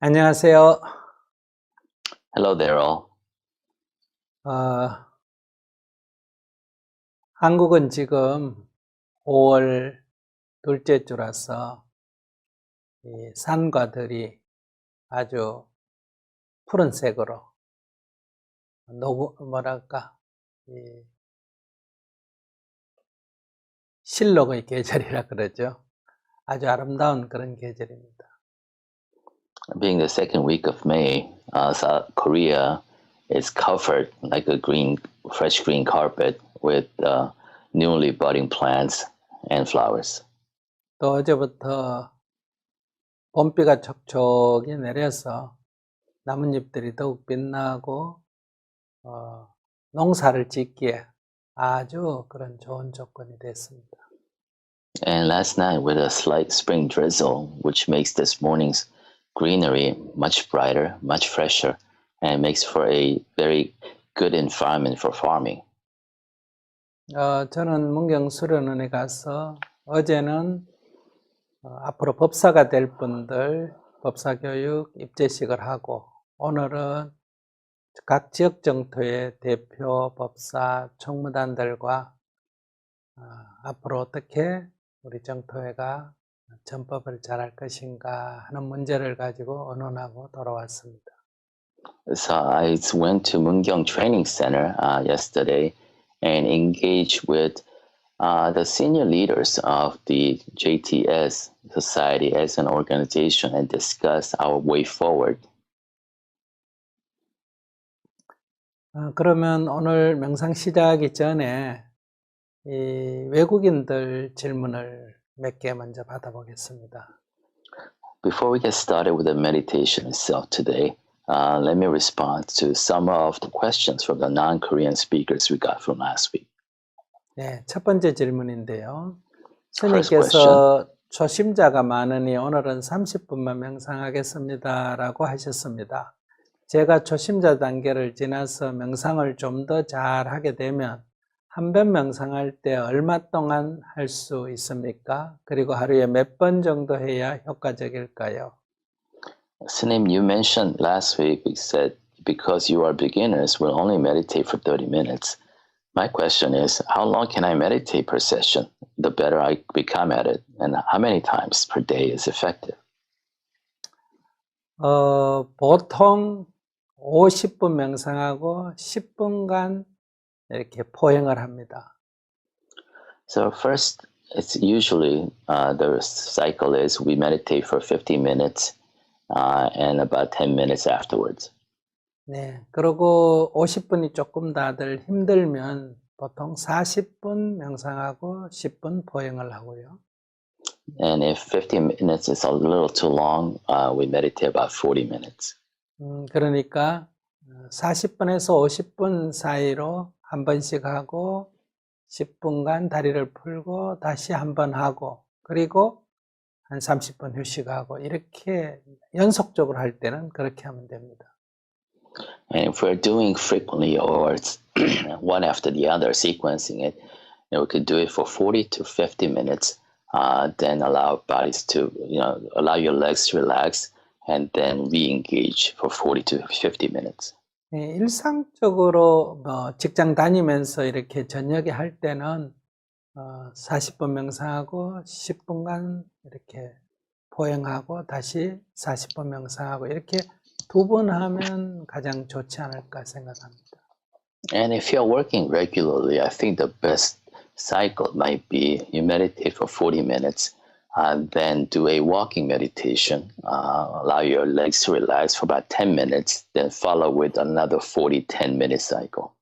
안녕하세요. Hello there, all. 어, 한국은 지금 5월 둘째 주라서 이 산과들이 아주 푸른색으로 뭐랄까, 이 실록의 계절이라 그러죠. 아주 아름다운 그런 계절입니다. Being the second week of May, South Korea is covered like a fresh green carpet with newly budding plants and flowers. 또 어제부터 봄비가 촉촉이 내려서 나뭇잎들이 더욱 빛나고 농사를 짓기에 아주 그런 좋은 조건이 됐습니다. And last night, with a slight spring drizzle, which makes this morning's greenery much brighter, much fresher, and makes for a very good environment for farming. 저는 문경수련원에 가서 어제는 앞으로 법사가 될 분들 법사교육 입제식을 하고, 오늘은 각 지역정토의 대표 법사 총무단들과 앞으로 어떻게 우리 정토회가 전법을 잘할 것인가 하는 문제를 가지고 의논하고 돌아왔습니다. So I went to Mungyong Training Center yesterday and engaged with the senior leaders of the JTS Society as an organization and discuss our way forward. 그러면 오늘 명상 시작하기 전에 이 외국인들 질문을 몇 개 먼저 받아보겠습니다. Before we get started with the meditation itself today, let me respond to some of the questions from the non-Korean speakers we got from last week. 네, 첫 번째 질문인데요. First 스님께서 초심자가 많으니 오늘은 30분만 명상하겠습니다라고 하셨습니다. 제가 초심자 단계를 지나서 명상을 좀 더 잘하게 되면 한 번 명상할 때 얼마 동안 할 수 있습니까? 그리고 하루에 몇 번 정도 해야 효과적일까요? Sinem, you mentioned last week, you said because you are beginners, will only meditate for 30 minutes. My question is, how long can I meditate per session? The better I become at it, and how many times per day is effective? 보통 50분 명상하고 10분간 이렇게 포행을 합니다. So first, it's usually the cycle is we meditate for 50 minutes and about 10 minutes afterwards. 네, 그리고 50분이 조금 다들 힘들면 보통 40분 명상하고 10분 포행을 하고요. And if 50 minutes is a little too long, we meditate about 40 minutes. 그러니까 40분에서 50분 사이로 한 번씩 하고 10분간 다리를 풀고 다시 한 번 하고, 그리고 한 30분 휴식하고, 이렇게 연속적으로 할 때는 그렇게 하면 됩니다. And if we're doing frequently or it's one after the other, sequencing it, we could do it for 40 to 50 minutes, then allow bodies to, allow your legs to relax and then re-engage for 40 to 50 minutes. 네, 일상적으로 직장 다니면서 이렇게 저녁에 할 때는 40분 명상하고 10분간 이렇게 포행하고 다시 40분 명상하고 이렇게 두 번 하면 가장 좋지 않을까 생각합니다. And if you're working regularly, I think the best cycle might be you meditate for 40 minutes, then do a walking meditation, allow your legs to relax for about 10 minutes, then follow with another 40, 10-minute cycle.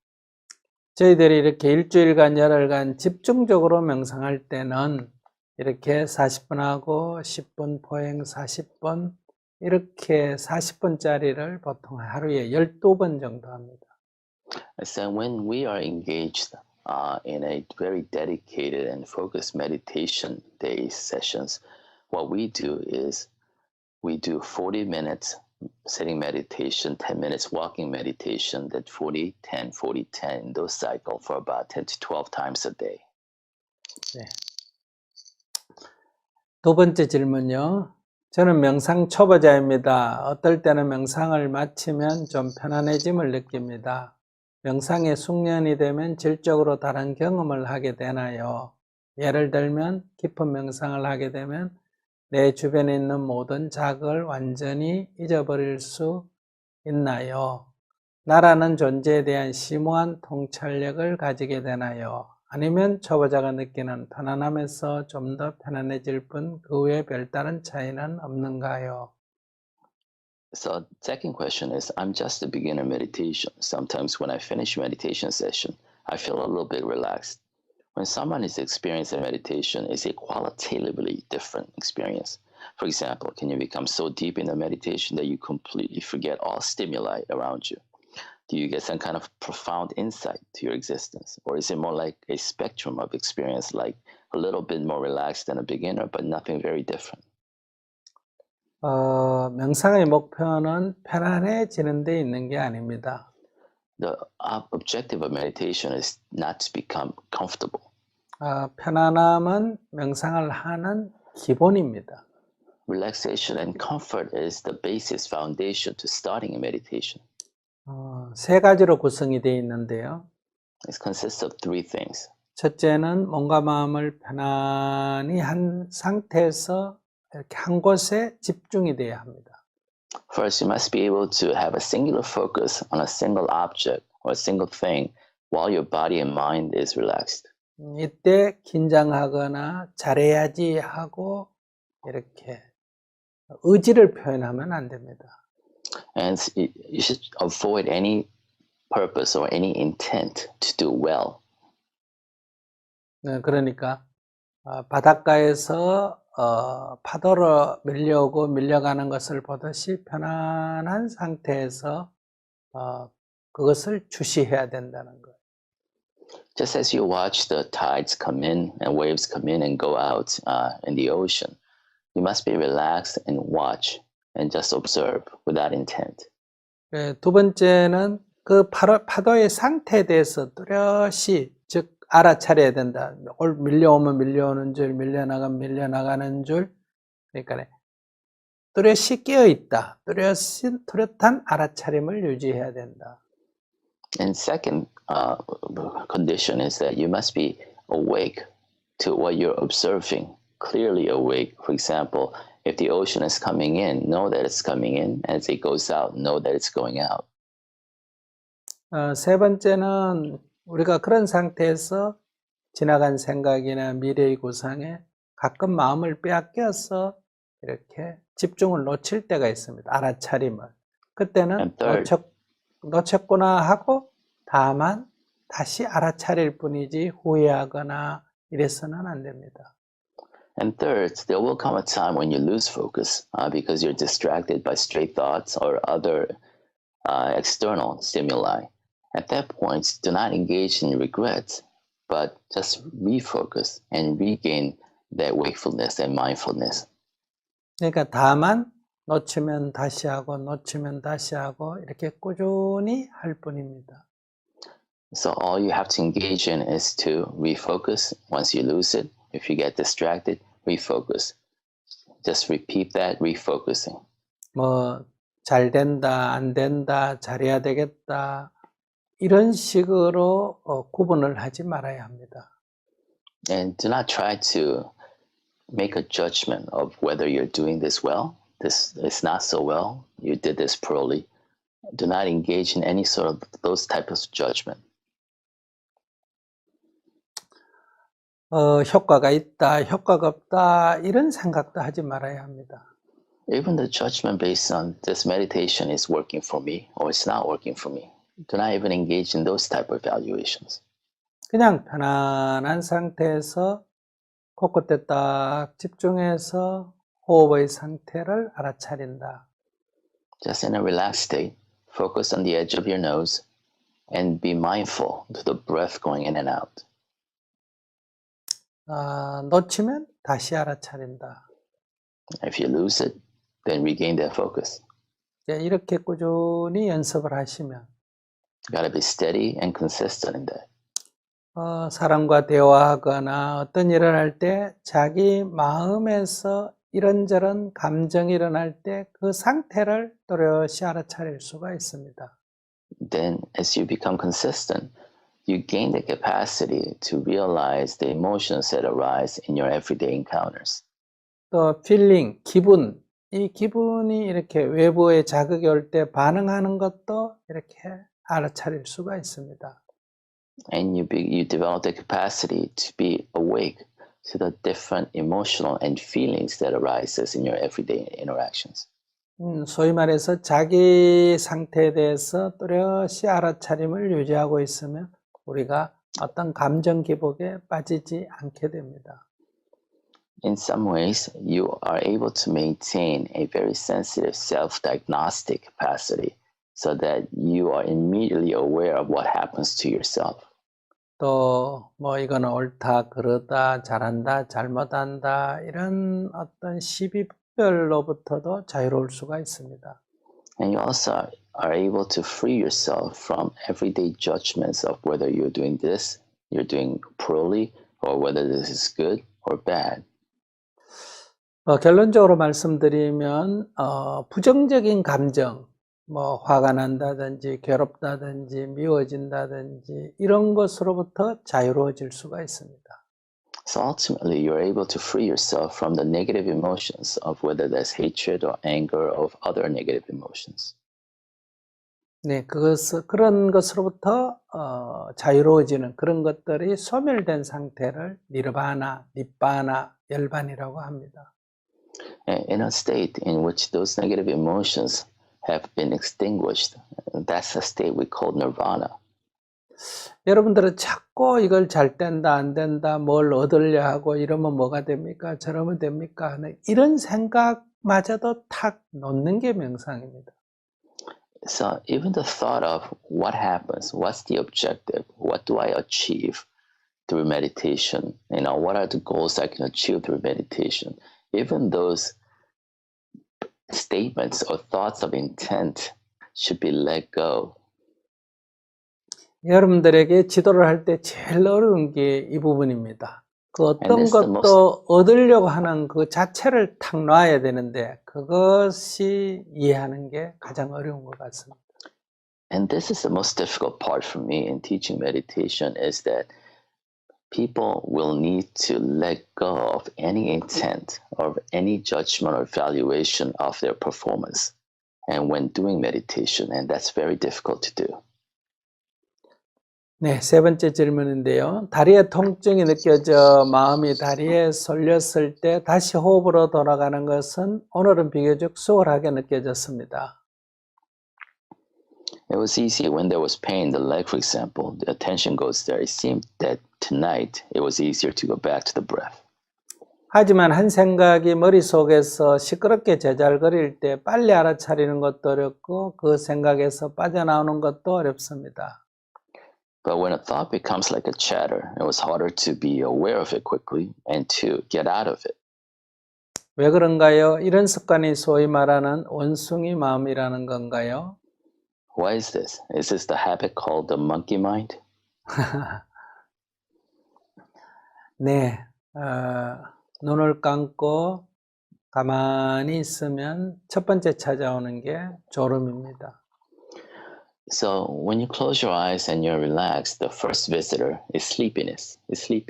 저희들이 이렇게 일주일간, 열흘간 집중적으로 명상할 때는 이렇게 40분 하고 10분 포행 40분, 이렇게 40분짜리를 보통 하루에 12번 정도 합니다. So when we are engaged in a very dedicated and focused meditation day sessions, what we do is we do 40 minutes sitting meditation, 10 minutes walking meditation, then 40, 10, 40, 10 in those cycle for about 10 to 12 times a day. 네. 두 번째 질문요. 저는 명상 초보자입니다. 어떨 때는 명상을 마치면 좀 편안해짐을 느낍니다. 명상에 숙련이 되면 질적으로 다른 경험을 하게 되나요? 예를 들면 깊은 명상을 하게 되면 내 주변에 있는 모든 자극을 완전히 잊어버릴 수 있나요? 나라는 존재에 대한 심오한 통찰력을 가지게 되나요? 아니면 초보자가 느끼는 편안함에서 좀 더 편안해질 뿐 그 외에 별다른 차이는 없는가요? So second question is, I'm just a beginner meditation. Sometimes when I finish meditation session, I feel a little bit relaxed. When someone is experiencing meditation, it's a qualitatively different experience. For example, can you become so deep in the meditation that you completely forget all stimuli around you? Do you get some kind of profound insight to your existence? Or is it more like a spectrum of experience, like a little bit more relaxed than a beginner, but nothing very different? 명상의 목표는 편안해지는 데 있는 게 아닙니다. The objective of meditation is not to become comfortable. 편안함은 명상을 하는 기본입니다. Relaxation and comfort is the basis foundation to starting a meditation. 세 가지로 구성이 되어 있는데요. It consists of three things. 첫째는 몸과 마음을 편안히 한 상태에서 이렇게 한 곳에 집중이 돼야 합니다. First, you must be able to have a singular focus on a single object or a single thing while your body and mind is relaxed. 이때 긴장하거나 잘해야지 하고 이렇게 의지를 표현하면 안 됩니다. And you should avoid any purpose or any intent to do well. 그러니까 바닷가에서 파도로 밀려오고 밀려가는 것을 보듯이 편안한 상태에서 그것을 주시해야 된다는 거예요. Just as you watch the tides come in and waves come in and go out in the ocean, you must be relaxed and watch and just observe without intent. 두 번째는 그 파도의 상태에 대해서 뚜렷이 즉 알아차려야 된다. 밀려오면 밀려오는 줄, 밀려나가면 밀려나가는 줄. 그러니까 뚜렷이 깨어있다. 뚜렷한 알아차림을 유지해야 된다. And second condition is that you must be awake to what you're observing, clearly awake. For example, if the ocean is coming in, know that it's coming in. As it goes out, know that it's going out. 세 번째는 우리가 그런 상태에서 지나간 생각이나 미래의 구상에 가끔 마음을 빼앗겨서 이렇게 집중을 놓칠 때가 있습니다. 알아차림을. 그때는 놓쳤구나 하고 다만 다시 알아차릴 뿐이지 후회하거나 이래서는 안 됩니다. And third, there will come a time when you lose focus because you're distracted by stray thoughts or other external stimuli. At that point, do not engage in regret, but just refocus and regain that wakefulness and mindfulness. 그러니까 다만 놓치면 다시 하고 놓치면 다시 하고 이렇게 꾸준히 할 뿐입니다. So all you have to engage in is to refocus. Once you lose it, if you get distracted, refocus. Just repeat that, refocusing. 잘 된다, 안 된다, 잘해야 되겠다 이런 식으로 구분을 하지 말아야 합니다. And do not try to make a judgment of whether you're doing this well. This is not so well. You did this poorly. Do not engage in any sort of those types of judgment. 효과가 있다, 효과가 없다 이런 생각도 하지 말아야 합니다. Even the judgment based on this meditation is working for me or it's not working for me. Do not even engage in those type of evaluations. 그냥 편안한 상태에서 코끝에 딱 집중해서 호흡의 상태를 알아차린다. Just in a relaxed state, focus on the edge of your nose and be mindful to the breath going in and out. 놓치면 다시 알아차린다. If you lose it, then regain that focus. 이렇게 꾸준히 연습을 하시면 You got to be steady and consistent in that. 사람과 대화하거나 어떤 일을 할 때 자기 마음에서 이런저런 감정이 일어날 때 그 상태를 또렷이 알아차릴 수가 있습니다. Then, as you become consistent, you gain the capacity to realize the emotions that arise in your everyday encounters. 또 feeling, 기분, 이 기분이 이렇게 외부의 자극이 올 때 반응하는 것도 이렇게 알아차릴 수가 있습니다. And you develop the capacity to be awake to the different emotional and feelings that arises in your everyday interactions. 소위 말해서 자기 상태에 대해서 또렷이 알아차림을 유지하고 있으면 우리가 어떤 감정 기복에 빠지지 않게 됩니다. In some ways, you are able to maintain a very sensitive self-diagnostic capacity so that you are immediately aware of what happens to yourself. 또 뭐 이거는 옳다, 그러다, 잘한다, 잘못한다 이런 어떤 시비별로부터도 자유로울 수가 있습니다. And you also are able to free yourself from everyday judgments of whether you're doing this, you're doing poorly, or whether this is good or bad. 결론적으로 말씀드리면 부정적인 감정, 뭐 화가 난다든지 괴롭다든지 미워진다든지 이런 것으로부터 자유로워질 수가 있습니다. So ultimately, you're able to free yourself from the negative emotions of whether that's hatred or anger or other negative emotions. 네, 그런 것으로부터 자유로워지는 그런 것들이 소멸된 상태를 니르바나, 닛바나, 열반이라고 합니다. In a state in which those negative emotions have been extinguished, that's a state we call nirvana. 여러분들은 자꾸 이걸 잘 된다, 안 된다, 뭘 얻으려 하고 이러면 뭐가 됩니까? 저러면 됩니까? 하는 이런 생각마저도 탁 놓는 게 명상입니다. So even the thought of what happens, what's the objective, what do I achieve through meditation, what are the goals I can achieve through meditation, even those statements or thoughts of intent should be let go. 여러분들에게 지도를 할 때 제일 어려운 게 이 부분입니다. 그 어떤 And this is the 것도 얻으려고 하는 그 자체를 탁 놔야 되는데 그것이 이해하는 게 가장 어려운 것 같습니다. And this is the most difficult part for me in teaching meditation is that people will need to let go of any intent or any judgment or evaluation of their performance and when doing meditation, and that's very difficult to do. 네, 세 번째 질문인데요. 다리에 통증이 느껴져 마음이 다리에 쏠렸을 때 다시 호흡으로 돌아가는 것은 오늘은 비교적 수월하게 느껴졌습니다. It was easy when there was pain in the leg, for example. The attention goes there. It seemed that tonight it was easier to go back to the breath. 하지만 한 생각이 머릿속에서 시끄럽게 제잘거릴 때 빨리 알아차리는 것도 어렵고 그 생각에서 빠져나오는 것도 어렵습니다. But when a thought becomes like a chatter, it was harder to be aware of it quickly and to get out of it. 왜 그런가요? 이런 습관이 소위 말하는 원숭이 마음이라는 건가요? Why is this? Is this the habit called the monkey mind? 네, 눈을 감고 가만히 있으면 첫 번째 찾아오는 게 졸음입니다. So when you close your eyes and you're relaxed, the first visitor is sleepiness, is sleep.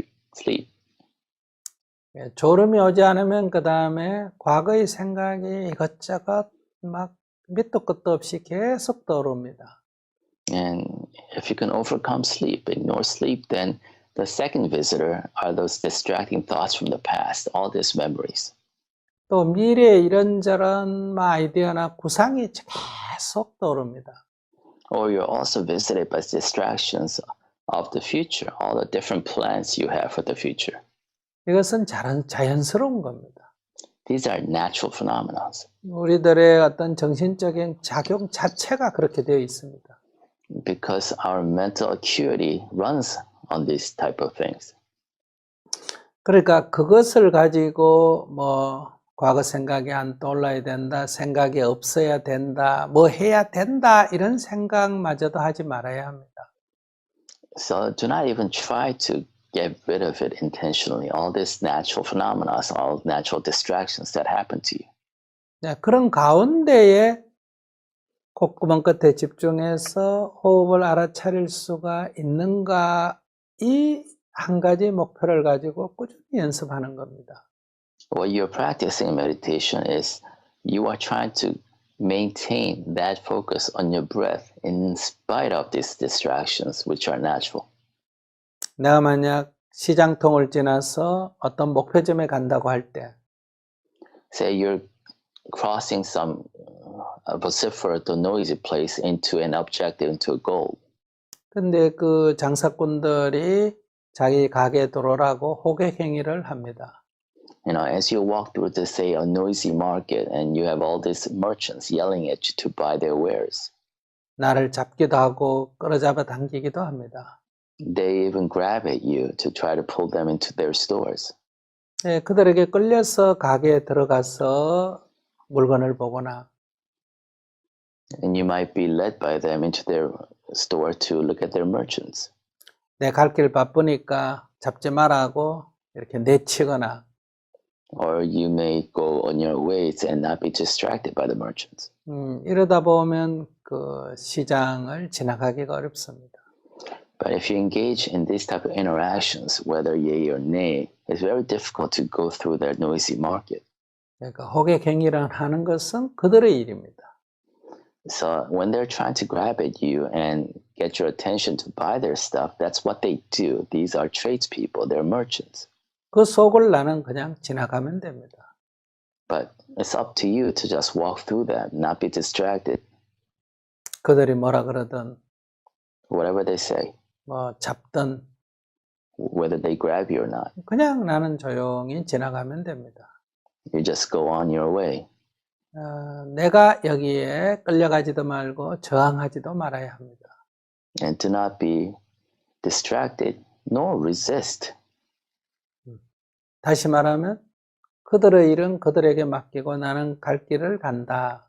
졸음이 오지 않으면 그 다음에 과거의 생각이 이것저것 막 밑도 끝도 없이 계속 떠오릅니다. And if you can overcome sleep, ignore sleep, then the second visitor are those distracting thoughts from the past, all these memories. 또 미래의 이런저런 아이디어나 구상이 계속 떠오릅니다. Or you're also visited by distractions of the future, all the different plans you have for the future. 이것은 자연스러운 겁니다. These are natural phenomena. 우리들의 어떤 정신적인 작용 자체가 그렇게 되어 있습니다. Because our mental acuity runs on these type of things. 그러니까 그것을 가지고 뭐 과거 생각이 안 떠올라야 된다, 생각이 없어야 된다, 뭐 해야 된다 이런 생각마저도 하지 말아야 합니다. So do not even try to get rid of it intentionally. All these natural phenomena, all natural distractions that happen to you. 네, 그런 가운데에 콧구멍 끝에 집중해서 호흡을 알아차릴 수가 있는가, 이 한 가지 목표를 가지고 꾸준히 연습하는 겁니다. What you're practicing in meditation is you are trying to maintain that focus on your breath in spite of these distractions, which are natural. 내가 만약 시장통을 지나서 어떤 목표점에 간다고 할 때, Say you're crossing some vociferous or noisy place into an objective, into a goal. 근데 그 장사꾼들이 자기 가게 들어오라고 호객 행위를 합니다. You know, as you walk through the, say, a noisy market and you have all these merchants yelling at you to buy their wares. 나를 잡기도 하고 끌어잡아 당기기도 합니다. They even grab at you to try to pull them into their stores. 네, 그들에게 끌려서 가게에 들어가서 물건을 보거나 And you might be led by them into their store to look at their merchants. 내 갈 길 바쁘니까 잡지 말라고 이렇게 내치거나 Or you may go on your ways and not be distracted by the merchants. 이러다 보면 그 시장을 지나가기가 어렵습니다. But if you engage in these type of interactions, whether yay or nay, it's very difficult to go through their noisy market. 그러니까 호객 행위를 하는 것은 그들의 일입니다. So when they're trying to grab at you and get your attention to buy their stuff, that's what they do. These are tradespeople, they're merchants. 그 속을 나는 그냥 지나가면 됩니다. But it's up to you to just walk through that, not be distracted. 그들이 뭐라 그러든 Whatever they say, 뭐 잡든 whether they grab you or not, 그냥 나는 조용히 지나가면 됩니다. you just go on your way. 내가 여기에 끌려가지도 말고 저항하지도 말아야 합니다. And do not be distracted, nor resist. 다시 말하면 그들의 일은 그들에게 맡기고 나는 갈 길을 간다.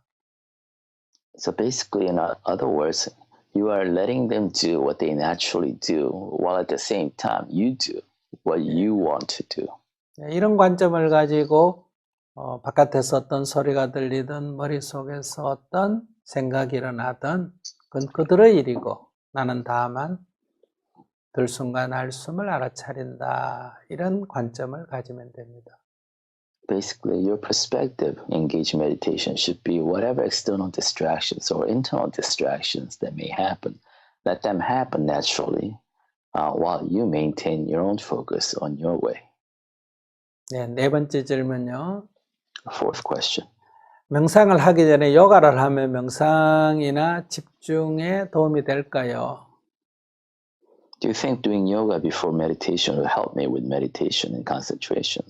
So basically, in other words, you are letting them do what they naturally do, while at the same time you do what you want to do. 이런 관점을 가지고 바깥에서 어떤 소리가 들리든 머릿속에서 어떤 생각이 일어나든 그건 그들의 일이고 나는 다만 들숨과 날숨을 알아차린다. 이런 관점을 가지면 됩니다. Basically, your perspective in engaged meditation should be whatever external distractions or internal distractions that may happen. Let them happen naturally while you maintain your own focus on your way. 네, 네 번째 질문요. Fourth question. 명상을 하기 전에 요가를 하면 명상이나 집중에 도움이 될까요? Do you think doing yoga before meditation will help me with meditation and concentration?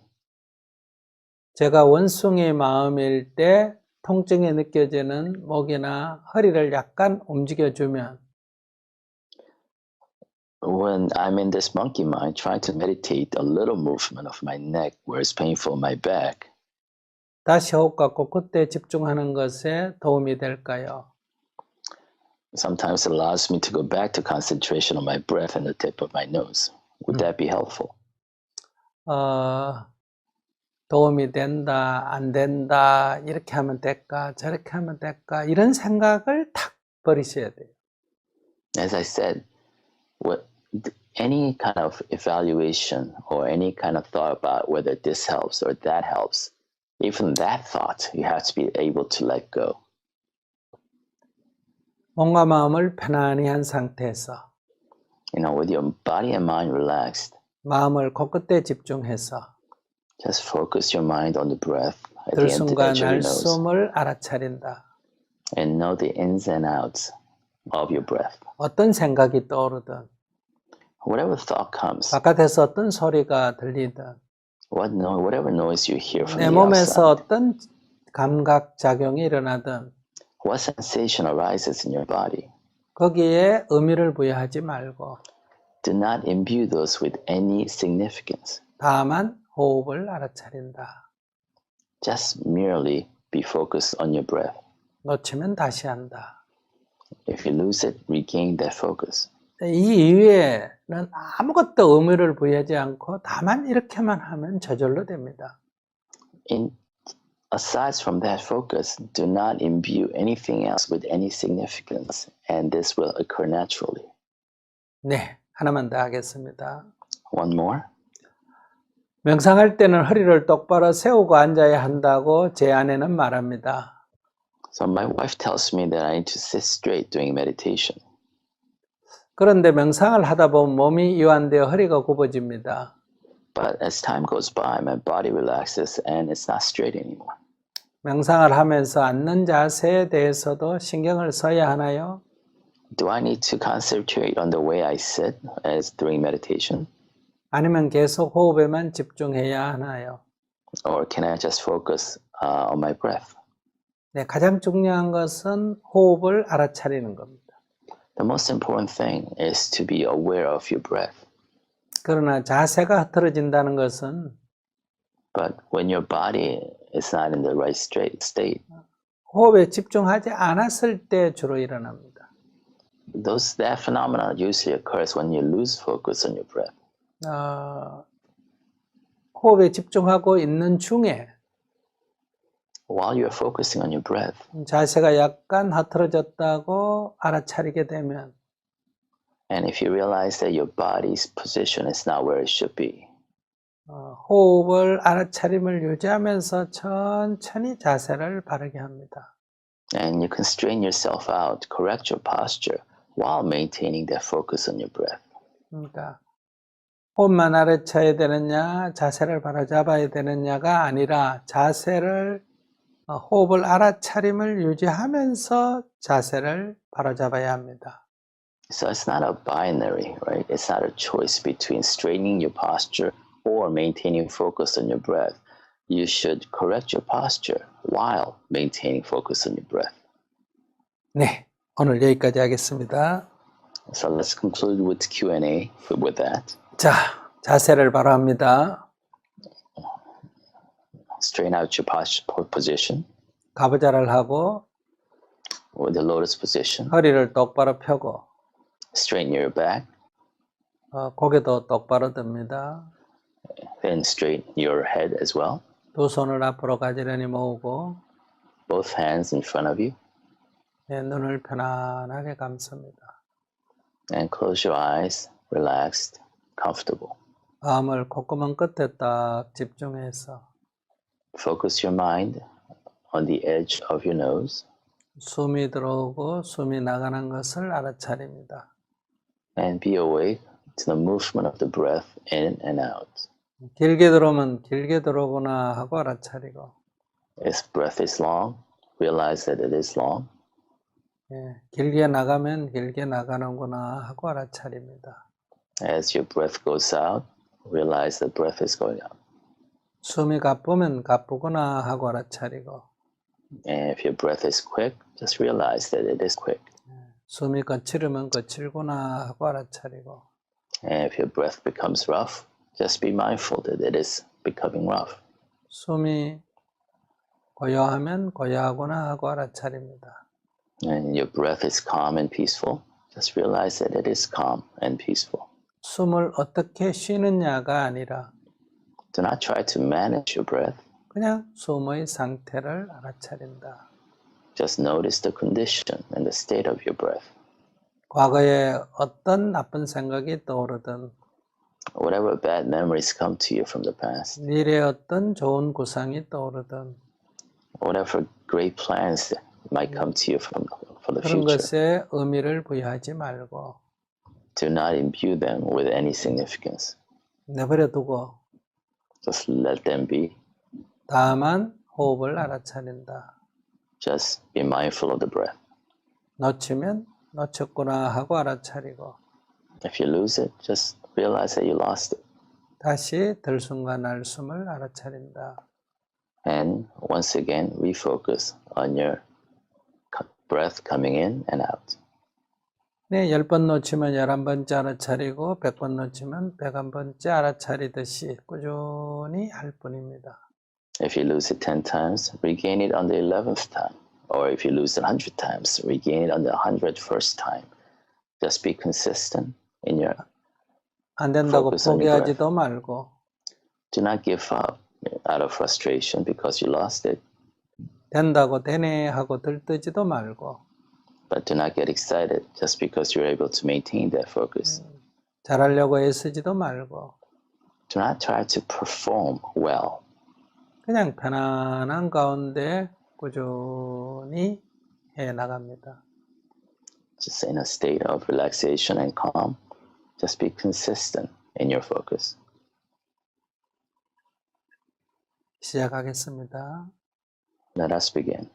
제가 원숭이 마음일 때 통증이 느껴지는 목이나 허리를 약간 움직여주면 When I'm in this monkey mind, trying to meditate, a little movement of my neck where it's painful in my back, 다시 호흡과 코끝에 집중하는 것에 도움이 될까요? sometimes it allows me to go back to concentration on my breath and the tip of my nose. Would that be helpful? 도움이 된다, 안 된다, 이렇게 하면 될까, 저렇게 하면 될까, 이런 생각을 탁 버리셔야 돼요. As I said, any kind of evaluation or any kind of thought about whether this helps or that helps, even that thought, you have to be able to let go. 몸과 마음을 편안히 한 상태에서 You know, with your body and mind relaxed, 마음을 코끝에 집중해서 just focus your mind on the breath at the end 들숨과 of your nose 날숨을 알아차린다. and know the ins and outs of your breath. 어떤 생각이 떠오르든 Whatever thought comes, 바깥에서 어떤 소리가 들리든 whatever noise you hear from 내 the 몸에서 outside, 어떤 감각 작용이 일어나든 what sensation arises in your body, 거기에 의미를 부여하지 말고 do not imbue those with any significance. 다만 호흡을 알아차린다. Just merely be focused on your breath. 놓치면 다시 한다. If you lose it, regain that focus. 이 이후에 아무것도 의미를 부여하지 않고 다만 이렇게만 하면 저절로 됩니다. Aside from that focus, do not imbue anything else with any significance, and this will occur naturally. 네, 하나만 더 하겠습니다. One more. 명상할 때는 허리를 똑바로 세우고 앉아야 한다고 제 아내는 말합니다. So my wife tells me that I need to sit straight during meditation. 그런데 명상을 하다 보면 몸이 이완되어 허리가 굽어집니다. But as time goes by, my body relaxes and it's not straight anymore. 명상을 하면서 앉는 자세에 대해서도 신경을 써야 하나요? Do I need to concentrate on the way I sit as during meditation? 아니면 계속 호흡에만 집중해야 하나요? Or can I just focus on my breath? 네, 가장 중요한 것은 호흡을 알아차리는 겁니다. The most important thing is to be aware of your breath. 그러나 자세가 흐트러진다는 것은 But when your body is not in the right straight state, 호흡에 집중하지 않았을 때 주로 일어납니다. that phenomenon usually occurs when you lose focus on your breath. 호흡에 집중하고 있는 중에 While you're focusing on your breath, 자세가 약간 흐트러졌다고 알아차리게 되면 and if you realize that your body's position is not where it should be, 호흡을 알아차림을 유지하면서 천천히 자세를 바르게 합니다. and you constrain yourself out, correct your posture while maintaining that focus on your breath. 그러니까 호흡만 알아차야 되느냐, 자세를 바로잡아야 되느냐가 아니라 호흡을 알아차림을 유지하면서 자세를 바로잡아야 합니다. So it's not a binary, right? It's not a choice between straightening your posture or maintaining focus on your breath. You should correct your posture while maintaining focus on your breath. 네, 오늘 여기까지 하겠습니다. So let's conclude with Q&A with that. 자, 자세를 바로 합니다. Straighten out your posture position 가부좌를 하고 with the lotus position. 허리를 똑바로 펴고 Straighten your back 고개도 똑바로 듭니다. and straighten your head as well. 두 손을 앞으로 가지런히 모으고 Both hands in front of you. 네, 눈을 편안하게 감습니다. And close your eyes, relaxed, comfortable. 마음을 콧구멍 끝에 딱 집중해서 Focus your mind on the edge of your nose 숨이 들어오고 숨이 나가는 것을 알아차립니다. and be awake to the movement of the breath in and out. 길게 들어오면 길게 들어오구나 하고 알아차리고 If breath is long, realize that it is long. 예, 길게 나가면 길게 나가는구나 하고 알아차립니다. As your breath goes out, realize that breath is going out. 숨이 가쁘면 가쁘구나 하고 알아차리고 And if your breath is quick, just realize that it is quick. 숨이 거칠으면 거칠구나 하고 알아차리고 And if your breath becomes rough, just be mindful that it is becoming rough. 숨이 고요하면 고요하구나 하고 알아차립니다. And your breath is calm and peaceful, just realize that it is calm and peaceful. 숨을 어떻게 쉬느냐가 아니라 Do not try to manage your breath. 그냥 숨의 상태를 알아차린다. Just notice the condition and the state of your breath. 과거에 어떤 나쁜 생각이 떠오르든 Whatever bad memories come to you from the past, 미래에 어떤 좋은 구상이 떠오르든 whatever great plans might come to you for the 그런 future, 것에 의미를 부여하지 말고 do not imbue them with any significance. 내버려 두고 Just let them be. 다만 호흡을 알아차린다. Just be mindful of the breath. 놓치면 놓쳤구나 하고 알아차리고 If you lose it, just realize that you lost it. 다시 들숨과 날숨을 알아차린다. And once again, refocus on your breath coming in and out. 네, 10번 놓치면 11번째 알아차리고 100번 놓치면 101번째 알아차리듯이 꾸준히 할 뿐입니다. If you lose it 10 times, regain it on the 11th time. Or if you lose it 100 times, regain it on the 101st time. Just be consistent in your 안 된다고 Focus on your breath. 포기하지도 말고 Do not give up out of frustration because you lost it, 된다고 되네 하고 들뜨지도 말고 but do not get excited just because you're able to maintain that focus. 잘하려고 애쓰지도 말고 Do not try to perform well. 그냥 편안한 가운데 꾸준히 해 나갑니다. Just in a state of relaxation and calm, just be consistent in your focus. 시작하겠습니다. Let us begin.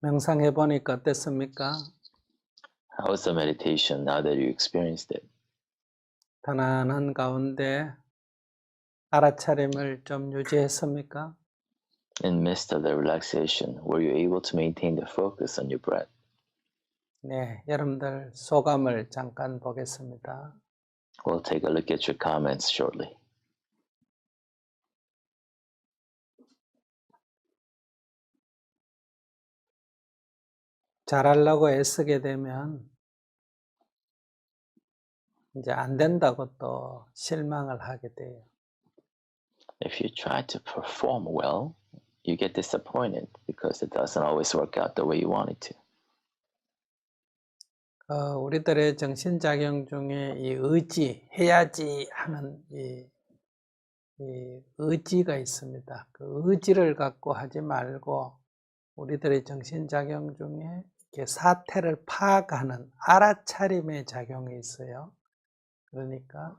명상해 보니까 어땠습니까? How was the meditation now that you experienced it? 편안한 가운데 알아차림을 좀 유지했습니까? In midst of the relaxation, were you able to maintain the focus on your breath? 네, 여러분들 소감을 잠깐 보겠습니다. We'll take a look at your comments shortly. 잘하려고 애쓰게 되면 이제 안 된다고 또 실망을 하게 돼요. If you try to perform well, you get disappointed because it doesn't always work out the way you want it to. 우리들의 정신작용 중에 이 의지, 해야지 하는 이 의지가 있습니다. 그 의지를 갖고 하지 말고 우리들의 정신작용 중에 이렇게 사태를 파악하는 알아차림의 작용이 있어요. 그러니까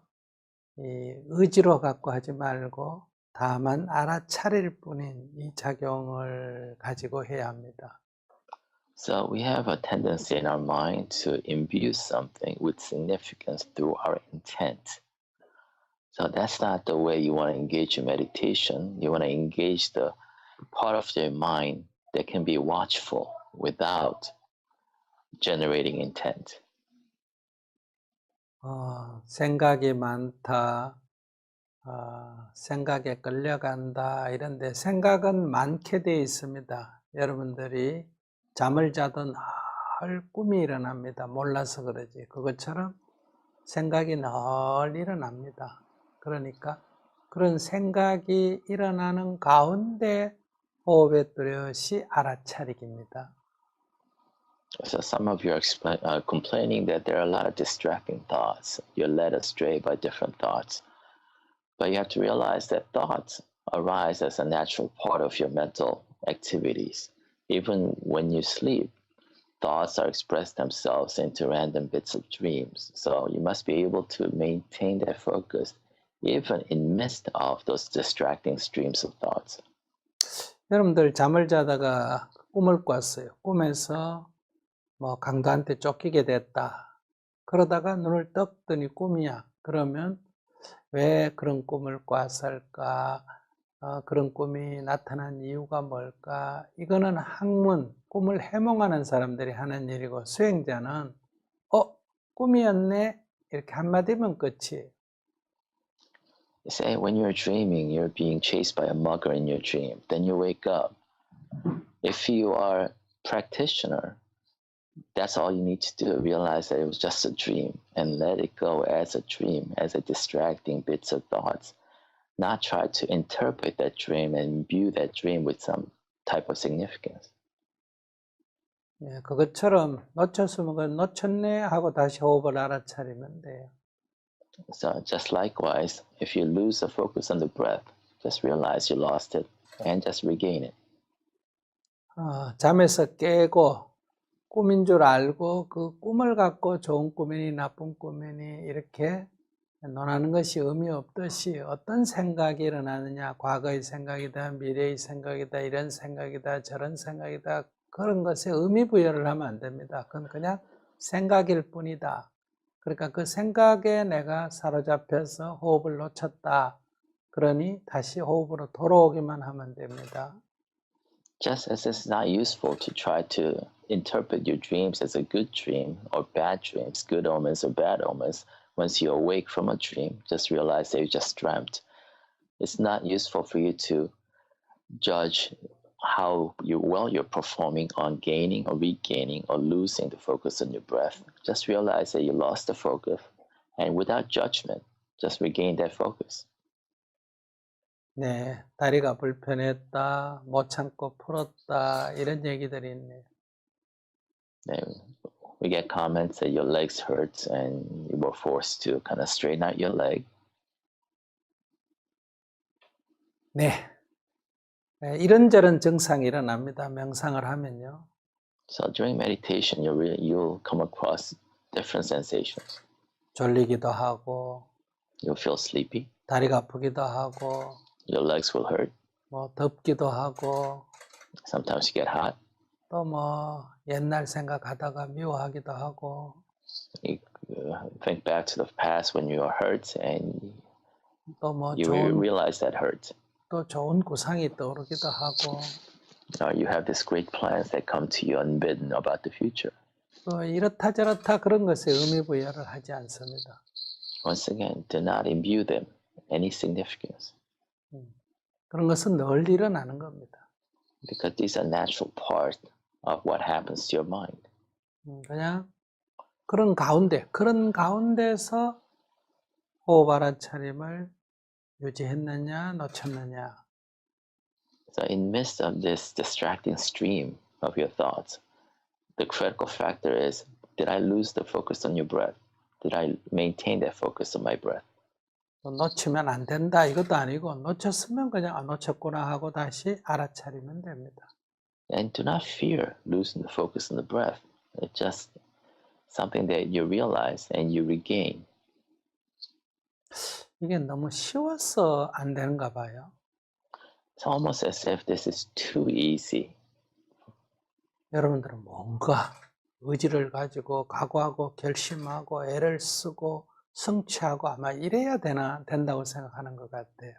이 의지로 갖고 하지 말고 다만 알아차릴 뿐인 이 작용을 가지고 해야 합니다. So we have a tendency in our mind to imbue something with significance through our intent. So that's not the way you want to engage in meditation. You want to engage the part of your mind that can be watchful without generating intent. 생각이 많다, 생각에 끌려간다 이런데 생각은 많게 되어 있습니다. 여러분들이 잠을 자던 늘 꿈이 일어납니다. 몰라서 그러지. 그것처럼 생각이 늘 일어납니다. 그러니까 그런 생각이 일어나는 가운데 호흡의 뚜렷이 알아차리기입니다. So some of you are complaining that there are a lot of distracting thoughts. You're led astray by different thoughts. But you have to realize that thoughts arise as a natural part of your mental activities. Even when you sleep, thoughts are expressed themselves into random bits of dreams. So you must be able to maintain that focus even in midst of those distracting streams of thoughts. 여러분들 잠을 자다가 꿈을 꿨어요. 꿈에서 뭐 강도한테 쫓기게 됐다. 그러다가 눈을 떡 뜨니 꿈이야. 그러면 왜 그런 꿈을 꿨을까? 그런 꿈이 나타난 이유가 뭘까? 이거는 학문, 꿈을 해몽하는 사람들이 하는 일이고 수행자는 꿈이었네? 이렇게 한마디면 끝이에요. Say when you're dreaming, you're being chased by a mugger in your dream. Then you wake up. If you are a practitioner, that's all you need to do. Realize that it was just a dream and let it go as a dream, as a distracting bits of thoughts. Not try to interpret that dream and imbue that dream with some type of significance. 예, 그것처럼 놓쳤으면 그걸 놓쳤네 하고 다시 호흡을 알아차리면 돼요. So just likewise, if you lose the focus on the breath, just realize you lost it and just regain it. 잠에서 깨고 꿈인 줄 알고 그 꿈을 갖고 좋은 꿈이니 나쁜 꿈이니 이렇게 논하는 것이 의미 없듯이 어떤 생각이 일어나느냐, 과거의 생각이다, 미래의 생각이다, 이런 생각이다, 저런 생각이다, 그런 것에 의미 부여를 하면 안 됩니다. 그건 그냥 생각일 뿐이다. 그러니까 그 생각에 내가 사로잡혀서 호흡을 놓쳤다. 그러니 다시 호흡으로 돌아오기만 하면 됩니다. Just as it's not useful to try to interpret your dreams as a good dream or bad dreams, good omens or bad omens, once you awake from a dream, just realize that you just dreamt. It's not useful for you to judge how well you're performing on gaining or regaining or losing the focus on your breath. Just realize that you lost the focus, and without judgment, just regain that focus. 네, 다리가 불편했다, 못 참고 풀었다, 이런 얘기들이 있네요. And we get comments that your legs hurt and you were forced to kind of straighten out your leg. 네, 이런저런 증상이 일어납니다. 명상을 하면요. So during meditation, you'll come across different sensations. 졸리기도 하고, You'll feel sleepy. 다리가 아프기도 하고, Your legs will hurt. 뭐 덥기도 하고, Sometimes you get hot. 또 뭐 옛날 생각하다가 미워하기도 하고 You think back to the past when you are hurt and 또 뭐 you 좋은 realize that hurt. 또 좋은 구상이 떠오르기도 하고 You have these great plans that come to you unbidden about the future. 또 이렇다 저렇다 그런 것에 의미 부여를 하지 않습니다. Once again, do not imbue them any significance 그런 것은 늘 일어나는 겁니다. because these are natural part of what happens to your mind. 그냥 그런 가운데서 호흡 알아차림을 유지했느냐 놓쳤느냐. So in midst of this distracting stream of your thoughts, the critical factor is, did I lose the focus on your breath? Did I maintain that focus on my breath? 또 놓치면 안 된다 이것도 아니고 놓쳤으면 그냥 아, 놓쳤구나 하고 다시 알아차리면 됩니다. And do not fear losing the focus on the breath. It's just something that you realize and you regain. 이게 너무 쉬워서 안 되는가 봐요. It's almost as if this is too easy. 여러분들은 뭔가 의지를 가지고 각오하고 결심하고 애를 쓰고 성취하고 아마 이래야 된다고 생각하는 것 같아요.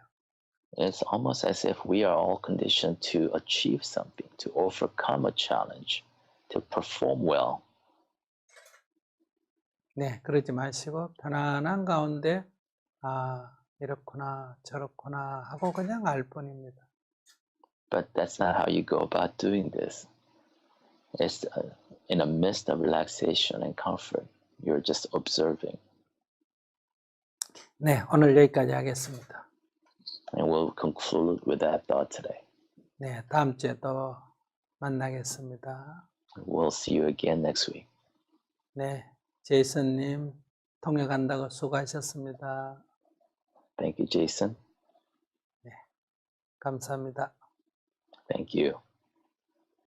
It's almost as if we are all conditioned to achieve something, to overcome a challenge, to perform well. 네, 그러지 마시고 편안한 가운데 아, 이렇구나 저렇구나 하고 그냥 알 뿐입니다. But that's not how you go about doing this. It's in a midst of relaxation and comfort. You're just observing. 네, 오늘 여기까지 하겠습니다. And we'll conclude with that thought today. 네, 다음 주에 또 만나겠습니다. We'll see you again next week. 네, 제이슨님 통역한다고 수고하셨습니다. Thank you, Jason. 감사합니다. Thank you.